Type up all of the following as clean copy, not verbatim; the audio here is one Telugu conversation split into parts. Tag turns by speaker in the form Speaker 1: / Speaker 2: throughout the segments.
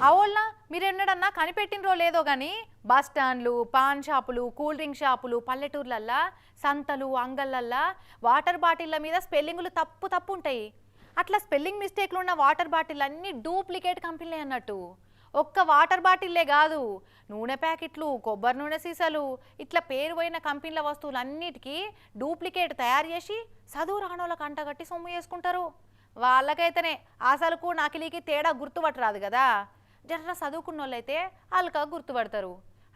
Speaker 1: ఆవోళ్ళ మీరెన్నడన్నా కనిపెట్టినరో లేదో కానీ బస్ స్టాండ్లు పాన్ షాపులు కూల్ డ్రింక్ షాపులు పల్లెటూర్లల్లా సంతలు అంగళ్ళల్లా వాటర్ బాటిళ్ళ మీద స్పెల్లింగులు తప్పు తప్పు ఉంటాయి. అట్లా స్పెల్లింగ్ మిస్టేక్లు ఉన్న వాటర్ బాటిల్ అన్నీ డూప్లికేట్ కంపెనీలే అన్నట్టు. ఒక్క వాటర్ బాటిల్లే కాదు, నూనె ప్యాకెట్లు కొబ్బరి నూనె సీసాలు ఇట్లా పేరు పోయిన కంపెనీల వస్తువులు అన్నిటికీ డూప్లికేట్ తయారు చేసి చదువు రానోళ్ళకి అంటగట్టి సొమ్ము చేసుకుంటారు. వాళ్ళకైతేనే అసలుకు నకిలీకి తేడా గుర్తుపట్టరాదు కదా. జర్ర చదువుకున్న వాళ్ళైతే వాళ్ళక గుర్తుపడతారు.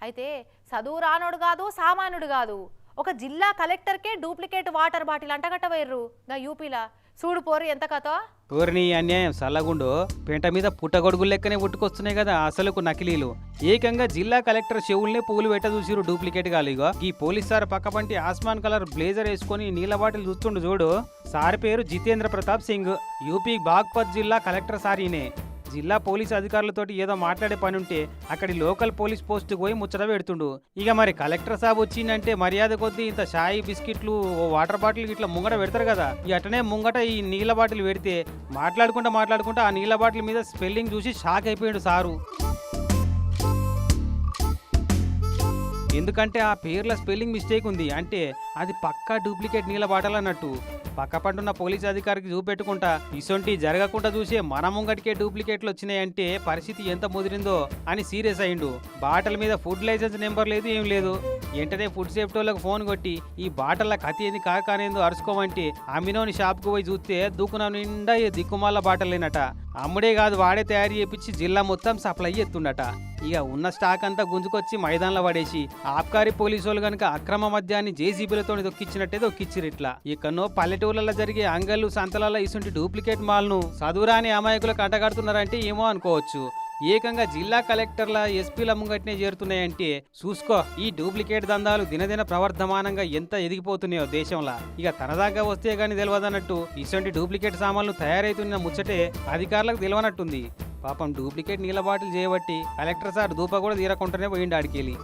Speaker 1: అయితే చదువు రానోడు కాదు సామాన్యుడు కాదు, ఒక జిల్లా కలెక్టర్కే డూప్లికేట్ వాటర్ బాటిల్ అంటగట్టబోయర్రు గా యూపీలా. చూడు పోరు ఎంత కథో.
Speaker 2: పూర్ణి అన్యాయం సల్లగుండు పెంట మీద పుట్టగొడుగులు లెక్కనే పుట్టుకొస్తున్నాయి కదా అసలుకు నకిలీలు. ఏకంగా జిల్లా కలెక్టర్ చెవుల్నే పువ్వులు పెట్ట చూసిరు డూప్లికేట్ గాలిగో. ఈ పోలీస్ సార్ పక్కపంటి ఆస్మాన్ కలర్ బ్లేజర్ వేసుకుని నీళ్ళ బాటిల్ చూస్తుండు చూడు. సార్ పేరు జితేంద్ర ప్రతాప్ సింగ్, యూపీ బాగ్పత్ జిల్లా కలెక్టర్ సార్. ఈయనే జిల్లా పోలీస్ అధికారులతోటి ఏదో మాట్లాడే పని ఉంటే అక్కడి లోకల్ పోలీస్ పోస్టుకు పోయి ముచ్చట పెడుతుండు. ఇక మరి కలెక్టర్ సాబ్ వచ్చిందంటే మర్యాద కొద్దీ ఇంత షాయి బిస్కెట్లు వాటర్ బాటిల్ ఇట్లా ముంగట పెడతారు కదా. ఈ అటనే ముంగట ఈ నీళ్ళ బాటిల్ పెడితే మాట్లాడుకుంటా ఆ నీళ్ళ బాటిల్ మీద స్పెల్లింగ్ చూసి షాక్ అయిపోయాడు సారు. ఎందుకంటే ఆ పేర్ల స్పెల్లింగ్ మిస్టేక్ ఉంది అంటే అది పక్కా డూప్లికేట్ నీళ్ళ బాటలు అన్నట్టు. పక్క పంటున్న పోలీస్ అధికారికి చూపెట్టుకుంటా ఇసొంటి జరగకుండా చూసే మన ముంగటికే డూప్లికేట్లు వచ్చినాయంటే పరిస్థితి ఎంత ముదిరిందో అని సీరియస్ అయిండు. బాటల మీద ఫుడ్ లైసెన్స్ నెంబర్ లేదు ఏం లేదు. వెంటనే ఫుడ్ సేఫ్టీ వాళ్ళకి ఫోన్ కొట్టి ఈ బాటల కతి ఏంది కాకానేందో అరుచుకోమంటే అమ్మినోని షాప్కు పోయి చూస్తే దూకున నిండా ఏ దిక్కుమాల బాటలేనట. అమ్ముడే కాదు వాడే తయారు చేపించి జిల్లా మొత్తం సప్లై ఎత్తుండట. ఇక ఉన్న స్టాక్ అంతా గుంజుకొచ్చి మైదాన్లో పడేసి ఆబ్కారీ పోలీసు వాళ్ళు కనుక అక్రమ మద్యాన్ని జేసీబీలతో దొక్కిచ్చినట్టే దొక్కిచ్చిరు. ఇట్లా ఇకనో పల్లెటూర్లలో జరిగే అంగళ్ళు సంతలలో ఇసుంటి డూప్లికేట్ మాల్ను చదువురాని అమాయకులకు అంటగడుతున్నారంటే ఏమో అనుకోవచ్చు. ఏకంగా జిల్లా కలెక్టర్ల ఎస్పీల ముంగట్నే చేరుతున్నాయంటే చూసుకో ఈ డూప్లికేట్ దందాలు దినదిన ప్రవర్ధమానంగా ఎంత ఎదిగిపోతున్నాయో దేశంలో. ఇక తనదాకా వస్తే గానీ తెలియదన్నట్టు ఇటువంటి డూప్లికేట్ సామాన్లు తయారైతున్న ముచ్చటే అధికారులకు తెలియనట్టుంది. పాపం డూప్లికేట్ నీళ్ళ బాటిల్ చేయబట్టి కలెక్టర్ సార్ దూప కూడా తీరకుండానే పోయిండు ఆడికెళ్ళి.